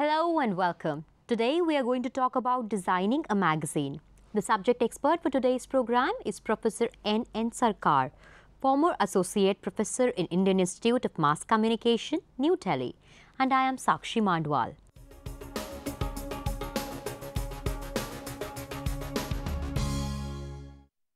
Hello and welcome. Today we are going to talk about designing a magazine. The subject expert for today's program is Professor N. Sarkar, former Associate Professor in Indian Institute of Mass Communication, New Delhi, and I am Sakshi Mandwal.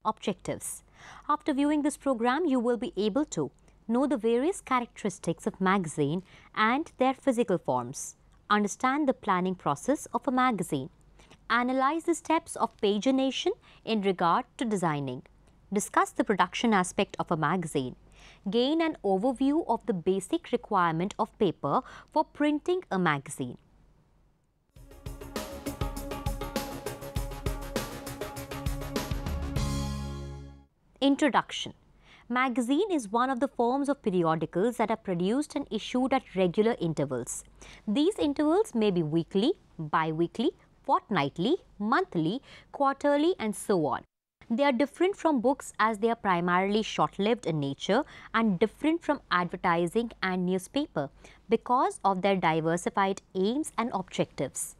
Objectives. After viewing this program, you will be able to know the various characteristics of magazine and their physical forms, understand the planning process of a magazine, analyze the steps of pagination in regard to designing, discuss the production aspect of a magazine, gain an overview of the basic requirement of paper for printing a magazine. Introduction. Magazine is one of the forms of periodicals that are produced and issued at regular intervals. These intervals may be weekly, bi-weekly, fortnightly, monthly, quarterly, and so on. They are different from books as they are primarily short-lived in nature and different from advertising and newspaper because of their diversified aims and objectives.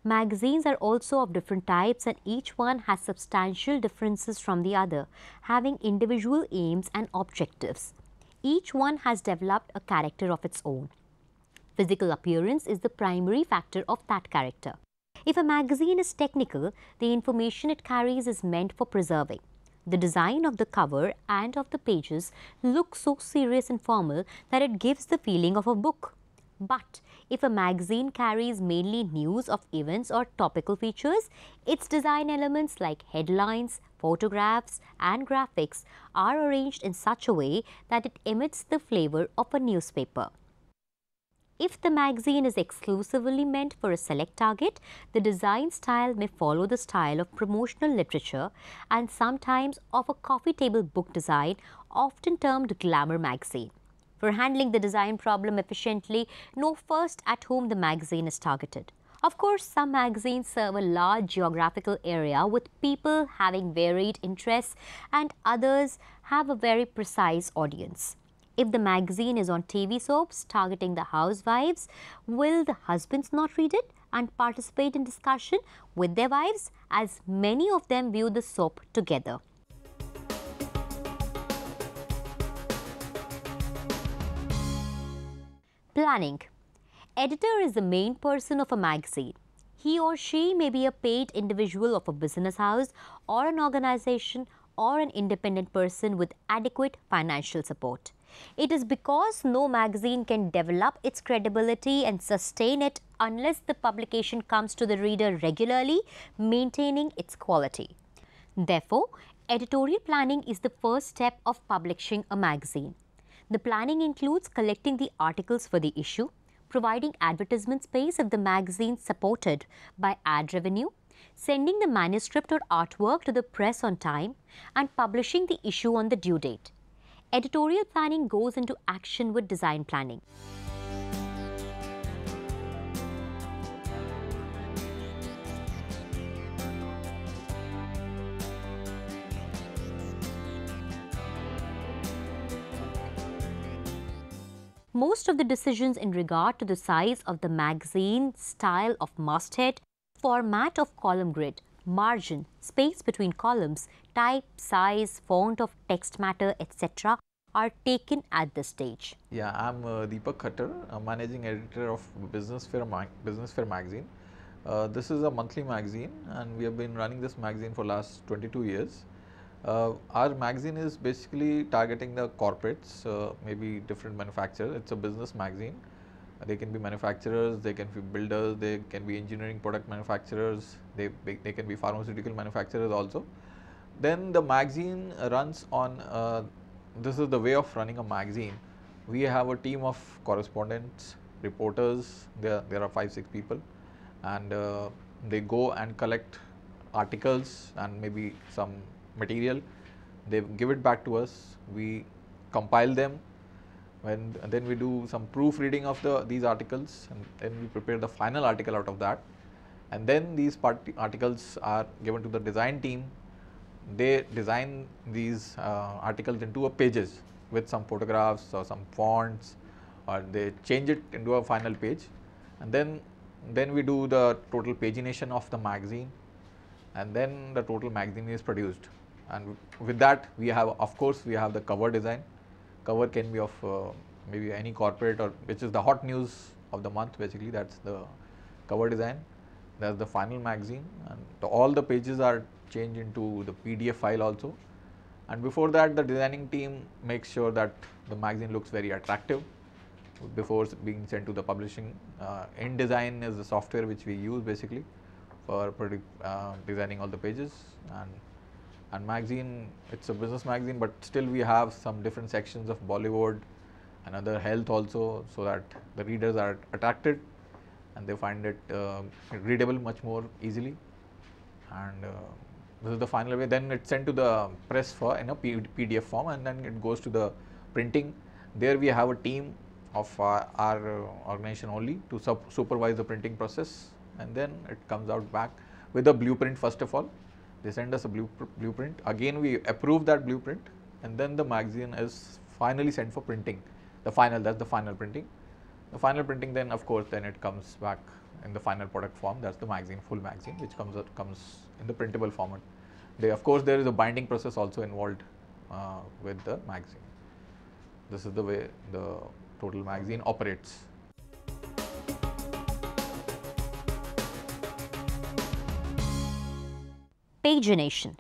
Magazines are also of different types and each one has substantial differences from the other, having individual aims and objectives. Each one has developed a character of its own. Physical appearance is the primary factor of that character. If a magazine is technical, the information it carries is meant for preserving. The design of the cover and of the pages looks so serious and formal that it gives the feeling of a book. But if a magazine carries mainly news of events or topical features, its design elements like headlines, photographs, and graphics are arranged in such a way that it emits the flavor of a newspaper. If the magazine is exclusively meant for a select target, the design style may follow the style of promotional literature and sometimes of a coffee table book design, often termed glamour magazine. For handling the design problem efficiently, know first at whom the magazine is targeted. Of course, some magazines serve a large geographical area with people having varied interests and others have a very precise audience. If the magazine is on TV soaps targeting the housewives, will the husbands not read it and participate in discussion with their wives, as many of them view the soap together? Planning. Editor is the main person of a magazine. He or she may be a paid individual of a business house or an organization or an independent person with adequate financial support. It is because no magazine can develop its credibility and sustain it unless the publication comes to the reader regularly, maintaining its quality. Therefore, editorial planning is the first step of publishing a magazine. The planning includes collecting the articles for the issue, providing advertisement space if the magazine is supported by ad revenue, sending the manuscript or artwork to the press on time, and publishing the issue on the due date. Editorial planning goes into action with design planning. Most of the decisions in regard to the size of the magazine, style of masthead, format of column grid, margin, space between columns, type, size, font of text matter, etc. are taken at this stage. Yeah, I'm Deepak Khattar, managing editor of Business Fair magazine. This is a monthly magazine and we have been running this magazine for last 22 years. Our magazine is basically targeting the corporates, maybe different manufacturers. It's a business magazine. They can be manufacturers, they can be builders, they can be engineering product manufacturers, they can be pharmaceutical manufacturers also. Then the magazine runs on, this is the way of running a magazine. We have a team of correspondents, reporters, there are 5-6 people, and they go and collect articles and maybe some material. They give it back to us, we compile them, and then we do some proofreading of these articles, and then we prepare the final article out of that, and then these articles are given to the design team. They design these articles into a pages with some photographs or some fonts, or they change it into a final page, and then then we do the total pagination of the magazine, and then the total magazine is produced. And with that, we have, of course, we have the cover design. Cover can be of maybe any corporate, or which is the hot news of the month, basically. That's the cover design. That's the final magazine, and all the pages are changed into the PDF file also. And before that, the designing team makes sure that the magazine looks very attractive before being sent to the publishing. InDesign is the software which we use basically for designing all the pages. And magazine, it's a business magazine, but still we have some different sections of Bollywood and other health also, so that the readers are attracted and they find it readable much more easily. And this is the final way. Then it's sent to the press for in a PDF form, and then it goes to the printing. There we have a team of our organization only to supervise the printing process, and then it comes out back with a blueprint. First of all, they send us a blueprint. Again, we approve that blueprint, and then the magazine is finally sent for printing. That's the final printing. The final printing, then of course, then it comes back in the final product form. That's the magazine, full magazine, which comes in the printable format. Of course, there is a binding process also involved with the magazine. This is the way the total magazine operates. Pagination.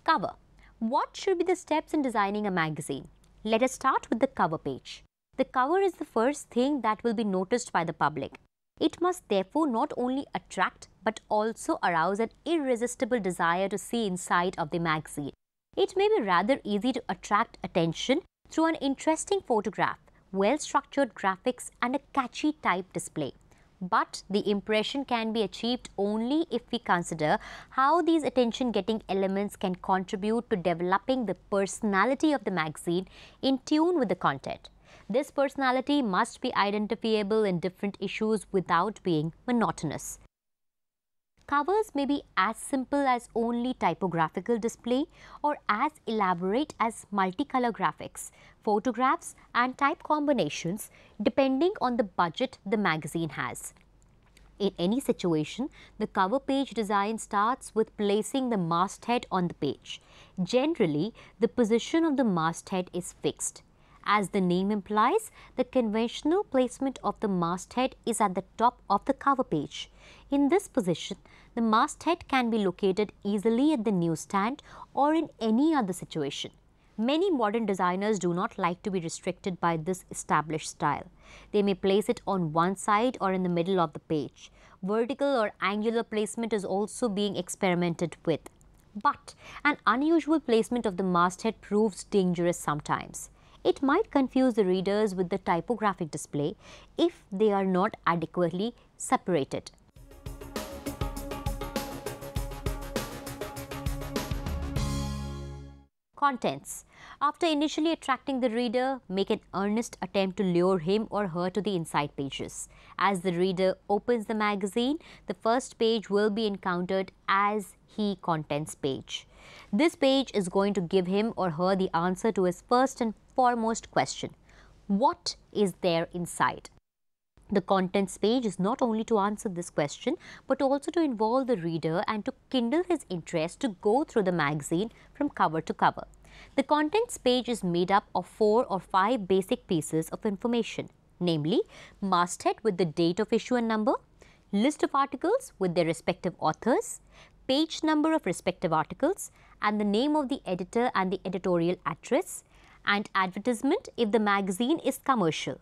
Cover. What should be the steps in designing a magazine? Let us start with the cover page. The cover is the first thing that will be noticed by the public. It must therefore not only attract but also arouse an irresistible desire to see inside of the magazine. It may be rather easy to attract attention through an interesting photograph, well-structured graphics and a catchy type display. But the impression can be achieved only if we consider how these attention-getting elements can contribute to developing the personality of the magazine in tune with the content. This personality must be identifiable in different issues without being monotonous. Covers may be as simple as only typographical display or as elaborate as multicolor graphics, photographs and type combinations depending on the budget the magazine has. In any situation, the cover page design starts with placing the masthead on the page. Generally, the position of the masthead is fixed. As the name implies, the conventional placement of the masthead is at the top of the cover page. In this position, the masthead can be located easily at the newsstand or in any other situation. Many modern designers do not like to be restricted by this established style. They may place it on one side or in the middle of the page. Vertical or angular placement is also being experimented with. But an unusual placement of the masthead proves dangerous sometimes. It might confuse the readers with the typographic display if they are not adequately separated. Contents. After initially attracting the reader, make an earnest attempt to lure him or her to the inside pages. As the reader opens the magazine, the first page will be encountered as the contents page. This page is going to give him or her the answer to his first and foremost question: what is there inside? The contents page is not only to answer this question, but also to involve the reader and to kindle his interest to go through the magazine from cover to cover. The contents page is made up of 4 or 5 basic pieces of information, namely masthead with the date of issue and number, list of articles with their respective authors, page number of respective articles, and the name of the editor and the editorial address, and advertisement if the magazine is commercial.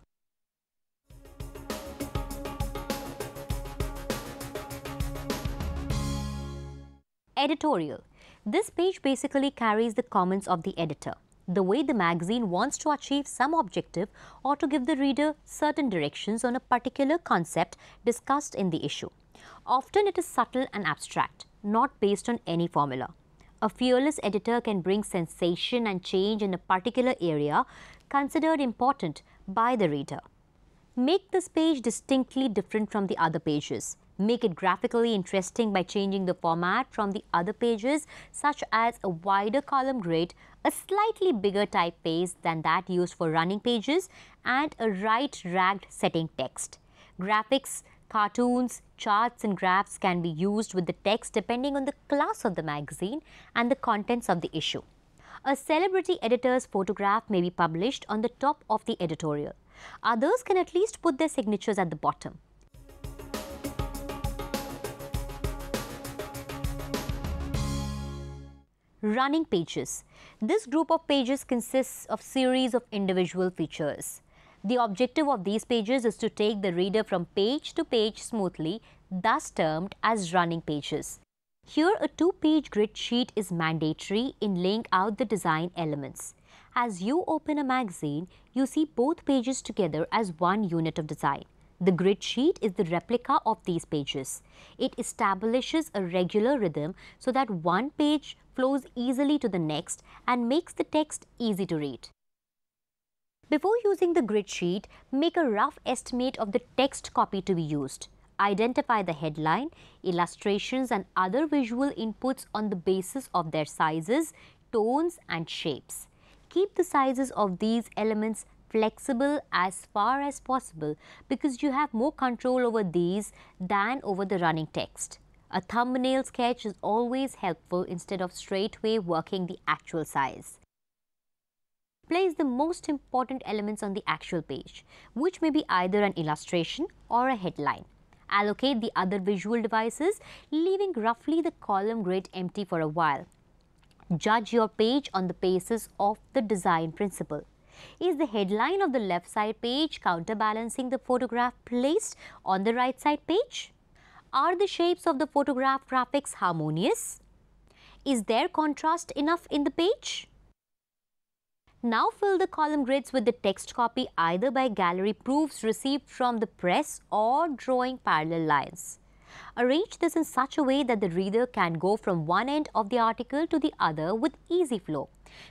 Editorial. This page basically carries the comments of the editor, the way the magazine wants to achieve some objective or to give the reader certain directions on a particular concept discussed in the issue. Often it is subtle and abstract, not based on any formula. A fearless editor can bring sensation and change in a particular area considered important by the reader. Make this page distinctly different from the other pages. Make it graphically interesting by changing the format from the other pages, such as a wider column grid, a slightly bigger typeface than that used for running pages, and a right-ragged setting text. Graphics Cartoons, charts and graphs can be used with the text depending on the class of the magazine and the contents of the issue. A celebrity editor's photograph may be published on the top of the editorial. Others can at least put their signatures at the bottom. Running pages. This group of pages consists of series of individual features. The objective of these pages is to take the reader from page to page smoothly, thus termed as running pages. Here, a 2-page grid sheet is mandatory in laying out the design elements. As you open a magazine, you see both pages together as one unit of design. The grid sheet is the replica of these pages. It establishes a regular rhythm so that one page flows easily to the next and makes the text easy to read. Before using the grid sheet, make a rough estimate of the text copy to be used. Identify the headline, illustrations and other visual inputs on the basis of their sizes, tones and shapes. Keep the sizes of these elements flexible as far as possible because you have more control over these than over the running text. A thumbnail sketch is always helpful instead of straightway working the actual size. Place the most important elements on the actual page, which may be either an illustration or a headline. Allocate the other visual devices, leaving roughly the column grid empty for a while. Judge your page on the basis of the design principle. Is the headline of the left side page counterbalancing the photograph placed on the right side page? Are the shapes of the photograph graphics harmonious? Is there contrast enough in the page? Now fill the column grids with the text copy either by gallery proofs received from the press or drawing parallel lines. Arrange this in such a way that the reader can go from one end of the article to the other with easy flow.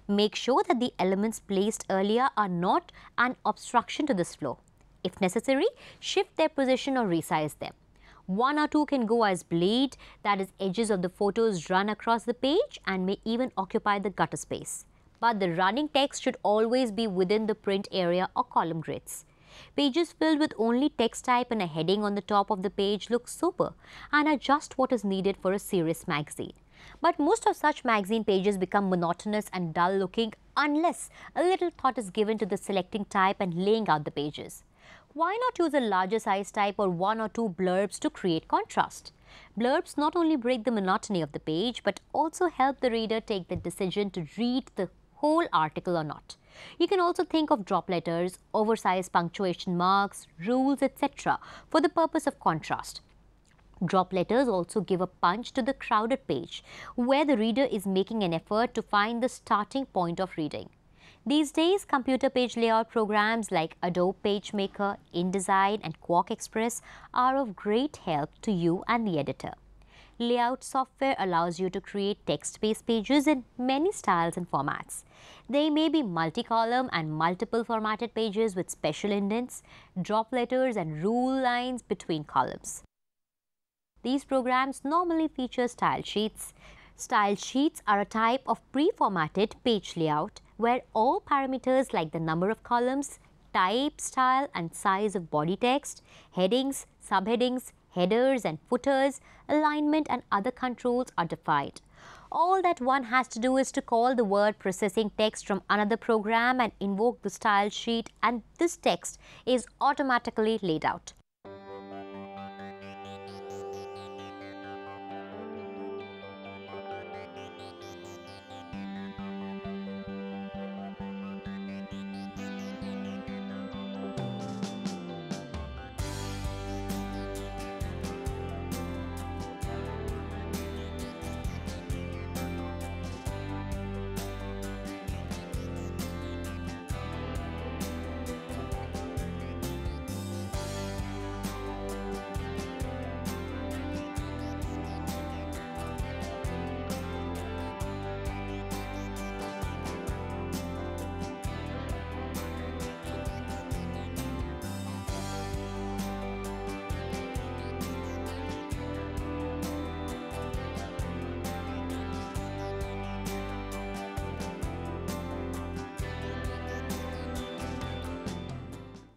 Make sure that the elements placed earlier are not an obstruction to this flow. If necessary, shift their position or resize them. One or two can go as bleed, that is, edges of the photos run across the page and may even occupy the gutter space. But the running text should always be within the print area or column grids. Pages filled with only text type and a heading on the top of the page look sober and are just what is needed for a serious magazine. But most of such magazine pages become monotonous and dull looking unless a little thought is given to the selecting type and laying out the pages. Why not use a larger size type or one or two blurbs to create contrast? Blurbs not only break the monotony of the page but also help the reader take the decision to read the whole article or not. You can also think of drop letters, oversized punctuation marks, rules, etc. for the purpose of contrast. Drop letters also give a punch to the crowded page, where the reader is making an effort to find the starting point of reading. These days, computer page layout programs like Adobe PageMaker, InDesign and Quark Express are of great help to you and the editor. Layout software allows you to create text-based pages in many styles and formats. They may be multi-column and multiple formatted pages with special indents, drop letters and rule lines between columns. These programs normally feature style sheets. Style sheets are a type of pre-formatted page layout where all parameters like the number of columns, type, style and size of body text, headings, subheadings, headers and footers, alignment and other controls are defined. All that one has to do is to call the word processing text from another program and invoke the style sheet, and this text is automatically laid out.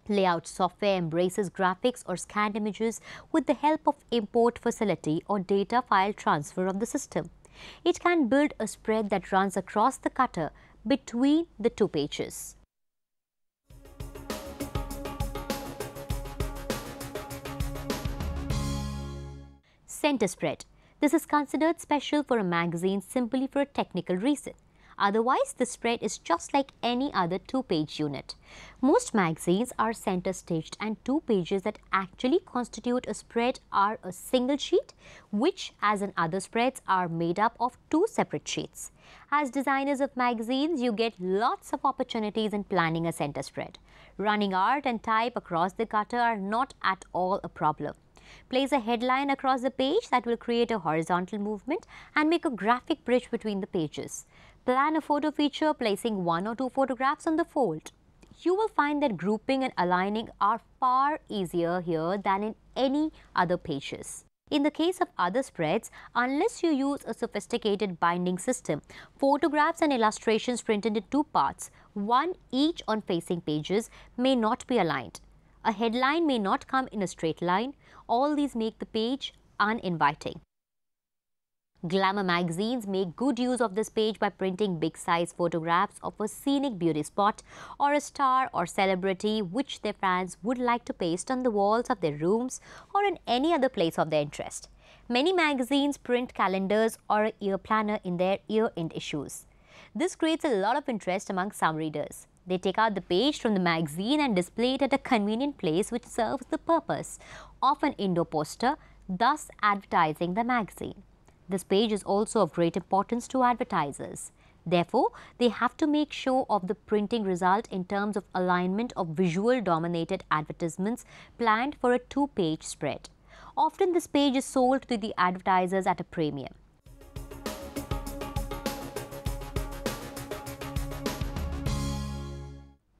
Layout software embraces graphics or scanned images with the help of import facility or data file transfer of the system. It can build a spread that runs across the cutter between the two pages. Center spread. This is considered special for a magazine simply for a technical reason. Otherwise, the spread is just like any other two-page unit. Most magazines are center staged, and two pages that actually constitute a spread are a single sheet, which, as in other spreads, are made up of two separate sheets. As designers of magazines, you get lots of opportunities in planning a center spread. Running art and type across the gutter are not at all a problem. Place a headline across the page that will create a horizontal movement and make a graphic bridge between the pages. Plan a photo feature, placing one or two photographs on the fold. You will find that grouping and aligning are far easier here than in any other pages. In the case of other spreads, unless you use a sophisticated binding system, photographs and illustrations printed in two parts, one each on facing pages, may not be aligned. A headline may not come in a straight line. All these make the page uninviting. Glamour magazines make good use of this page by printing big-size photographs of a scenic beauty spot or a star or celebrity which their fans would like to paste on the walls of their rooms or in any other place of their interest. Many magazines print calendars or a year planner in their year-end issues. This creates a lot of interest among some readers. They take out the page from the magazine and display it at a convenient place which serves the purpose of an indoor poster, thus advertising the magazine. This page is also of great importance to advertisers. Therefore, they have to make sure of the printing result in terms of alignment of visual-dominated advertisements planned for a two-page spread. Often this page is sold to the advertisers at a premium.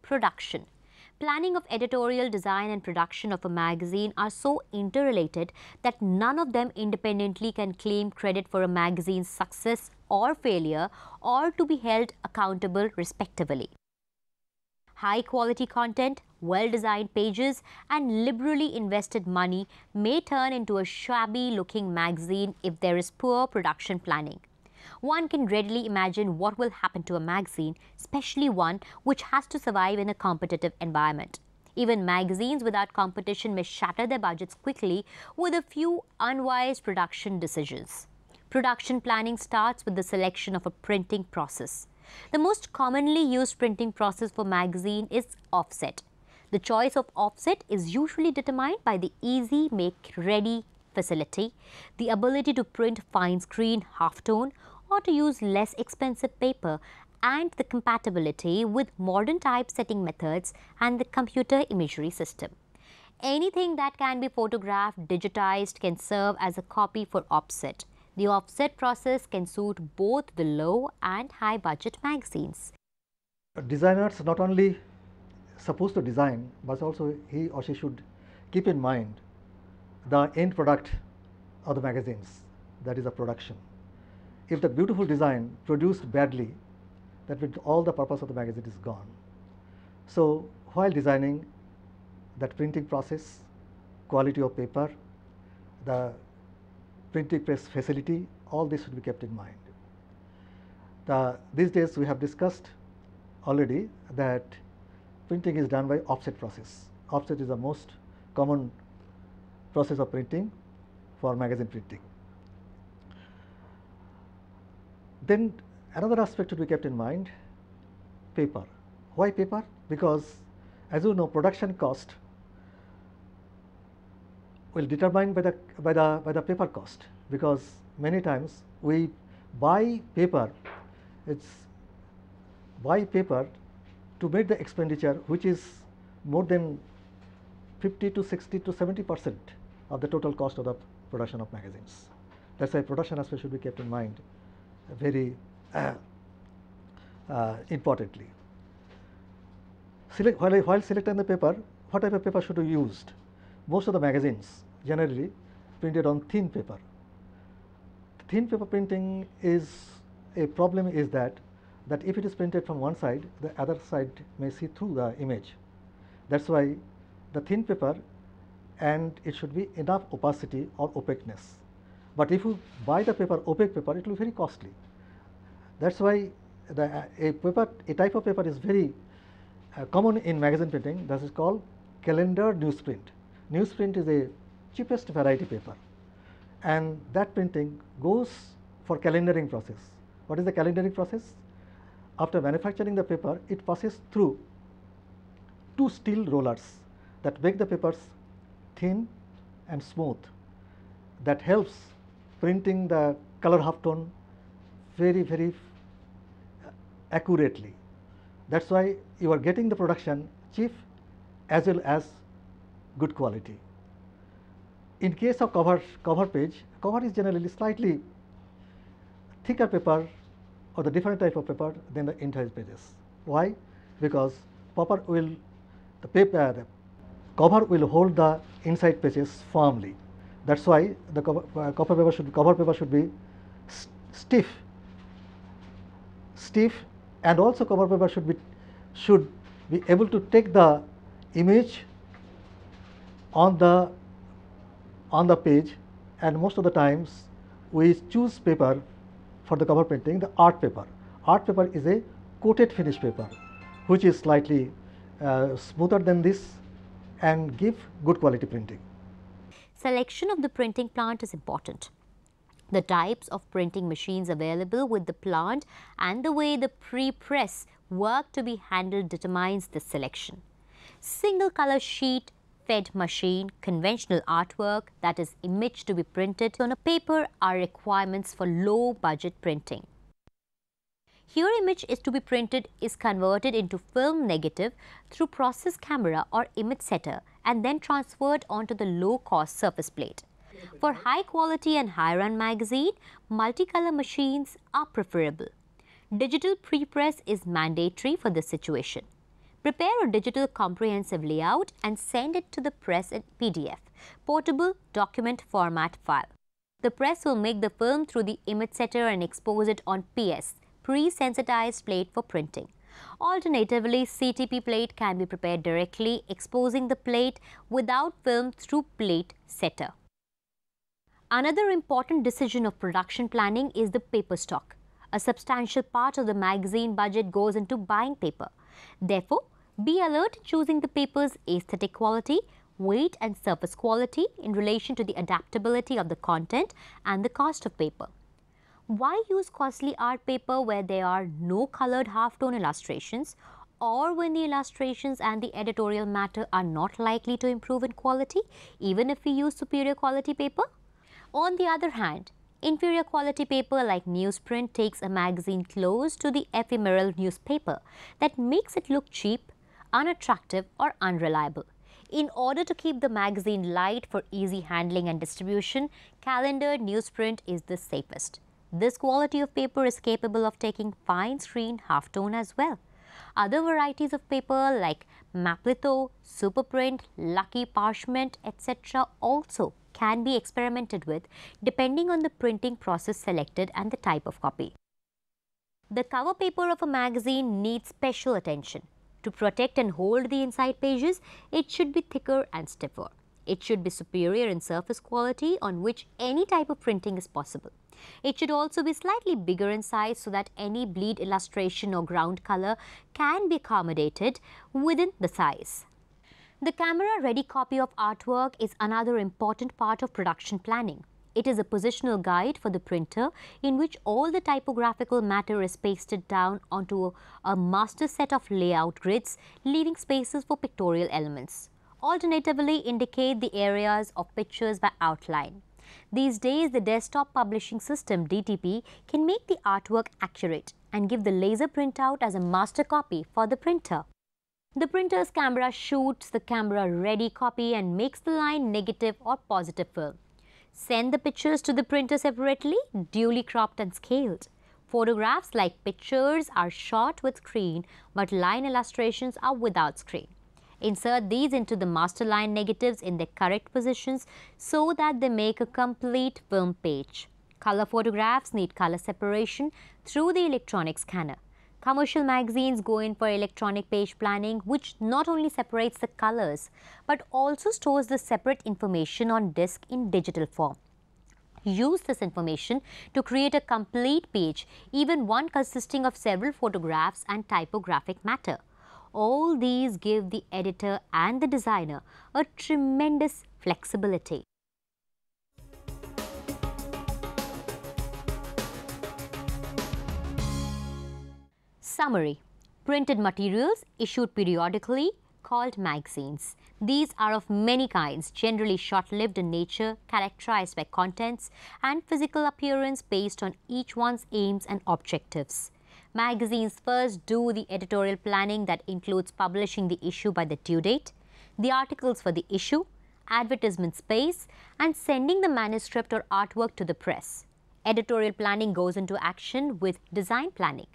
Production. Planning of editorial design and production of a magazine are so interrelated that none of them independently can claim credit for a magazine's success or failure or to be held accountable respectively. High quality content, well-designed pages and liberally invested money may turn into a shabby looking magazine if there is poor production planning. One can readily imagine what will happen to a magazine, especially one which has to survive in a competitive environment. Even magazines without competition may shatter their budgets quickly with a few unwise production decisions. Production planning starts with the selection of a printing process. The most commonly used printing process for magazine is offset. The choice of offset is usually determined by the easy make-ready facility, the ability to print fine screen halftone, or to use less expensive paper, and the compatibility with modern typesetting methods and the computer imagery system. Anything that can be photographed, digitized can serve as a copy for offset. The offset process can suit both the low and high budget magazines. Designers not only supposed to design, but also he or she should keep in mind the end product of the magazines, that is a production. If the beautiful design produced badly, that means all the purpose of the magazine is gone. So while designing that printing process, quality of paper, the printing press facility, all this should be kept in mind. These days we have discussed already that printing is done by offset process. Offset is the most common process of printing for magazine printing. Then another aspect to be kept in mind, paper. Why paper? Because as you know, production cost will determine by the paper cost, because many times we buy paper, to meet the expenditure which is more than 50 to 60 to 70% of the total cost of the production of magazines. That's why production aspect should be kept in mind very importantly. While selecting the paper, what type of paper should be used? Most of the magazines generally printed on thin paper. Thin paper printing is a problem is that if it is printed from one side, the other side may see through the image. That's why the thin paper, and it should be enough opacity or opaqueness. But if you buy the paper, opaque paper, it will be very costly. That's why a type of paper is very common in magazine printing. That is called calendar newsprint. Newsprint is a cheapest variety paper, and that printing goes for calendaring process. What is the calendaring process? After manufacturing the paper, it passes through two steel rollers that make the papers thin and smooth. That helps printing the color halftone very accurately. That's why you are getting the production cheap as well as good quality. In case of cover page, cover is generally slightly thicker paper or the different type of paper than the inside pages. Why? Because the cover will hold the inside pages firmly. That's why the cover paper should be stiff, and also cover paper should be able to take the image on the page, and most of the times we choose paper for the cover printing, the art paper. Art paper is a coated finish paper which is slightly smoother than this and give good quality printing. Selection of the printing plant is important. The types of printing machines available with the plant and the way the pre-press work to be handled determines the selection. Single color sheet, fed machine, conventional artwork, that is image to be printed on a paper, are requirements for low budget printing. Here image is to be printed is converted into film negative through process camera or image setter and then transferred onto the low cost surface plate. For high quality and high run magazine, multicolor machines are preferable. Digital pre-press is mandatory for this situation. Prepare a digital comprehensive layout and send it to the press in PDF, portable document format file. The press will make the film through the image setter and expose it on PS, pre-sensitized plate for printing. Alternatively, CTP plate can be prepared directly, exposing the plate without film through plate setter. Another important decision of production planning is the paper stock. A substantial part of the magazine budget goes into buying paper. Therefore, be alert in choosing the paper's aesthetic quality, weight and surface quality in relation to the adaptability of the content and the cost of paper. Why use costly art paper where there are no colored halftone illustrations or when the illustrations and the editorial matter are not likely to improve in quality even if we use superior quality paper? On the other hand, inferior quality paper like newsprint takes a magazine close to the ephemeral newspaper that makes it look cheap, unattractive or unreliable. In order to keep the magazine light for easy handling and distribution, calendared newsprint is the safest. This quality of paper is capable of taking fine screen halftone as well. Other varieties of paper like maplitho, superprint, lucky parchment, etc. also can be experimented with depending on the printing process selected and the type of copy. The cover paper of a magazine needs special attention. To protect and hold the inside pages, it should be thicker and stiffer. It should be superior in surface quality on which any type of printing is possible. It should also be slightly bigger in size so that any bleed illustration or ground color can be accommodated within the size. The camera-ready copy of artwork is another important part of production planning. It is a positional guide for the printer in which all the typographical matter is pasted down onto a master set of layout grids, leaving spaces for pictorial elements. Alternatively, indicate the areas of pictures by outline. These days, the desktop publishing system DTP can make the artwork accurate and give the laser printout as a master copy for the printer. The printer's camera shoots the camera-ready copy and makes the line negative or positive film. Send the pictures to the printer separately, duly cropped and scaled. Photographs like pictures are shot with screen, but line illustrations are without screen. Insert these into the master line negatives in their correct positions so that they make a complete film page. Color photographs need color separation through the electronic scanner. Commercial magazines go in for electronic page planning, which not only separates the colors but also stores the separate information on disk in digital form. Use this information to create a complete page, even one consisting of several photographs and typographic matter. All these give the editor and the designer a tremendous flexibility. Summary: printed materials issued periodically called magazines. These are of many kinds, generally short-lived in nature, characterized by contents and physical appearance based on each one's aims and objectives. Magazines first do the editorial planning that includes publishing the issue by the due date, the articles for the issue, advertisement space, and sending the manuscript or artwork to the press. Editorial planning goes into action with design planning.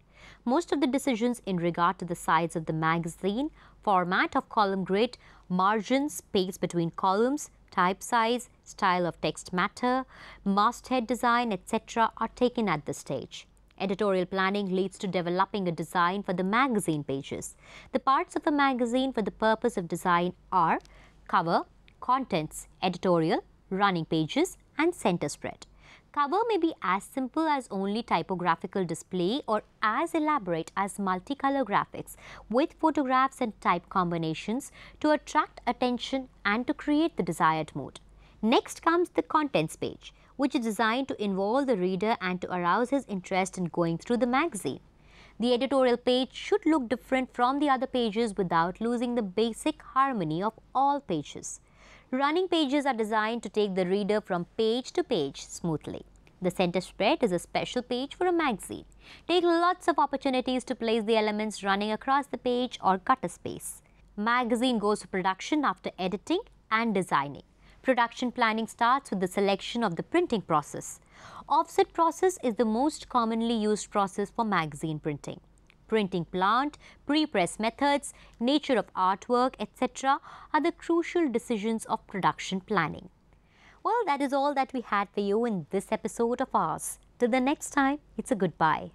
Most of the decisions in regard to the size of the magazine, format of column grid, margins, space between columns, type size, style of text matter, masthead design, etc. are taken at this stage. Editorial planning leads to developing a design for the magazine pages. The parts of a magazine for the purpose of design are cover, contents, editorial, running pages, and center spread. Cover may be as simple as only typographical display or as elaborate as multicolor graphics with photographs and type combinations to attract attention and to create the desired mood. Next comes the contents page, which is designed to involve the reader and to arouse his interest in going through the magazine. The editorial page should look different from the other pages without losing the basic harmony of all pages. Running pages are designed to take the reader from page to page smoothly. The center spread is a special page for a magazine. Take lots of opportunities to place the elements running across the page or cut a space. Magazine goes to production after editing and designing. Production planning starts with the selection of the printing process. Offset process is the most commonly used process for magazine printing. Printing plant, pre-press methods, nature of artwork, etc. are the crucial decisions of production planning. Well, that is all that we had for you in this episode of ours. Till the next time, it's a goodbye.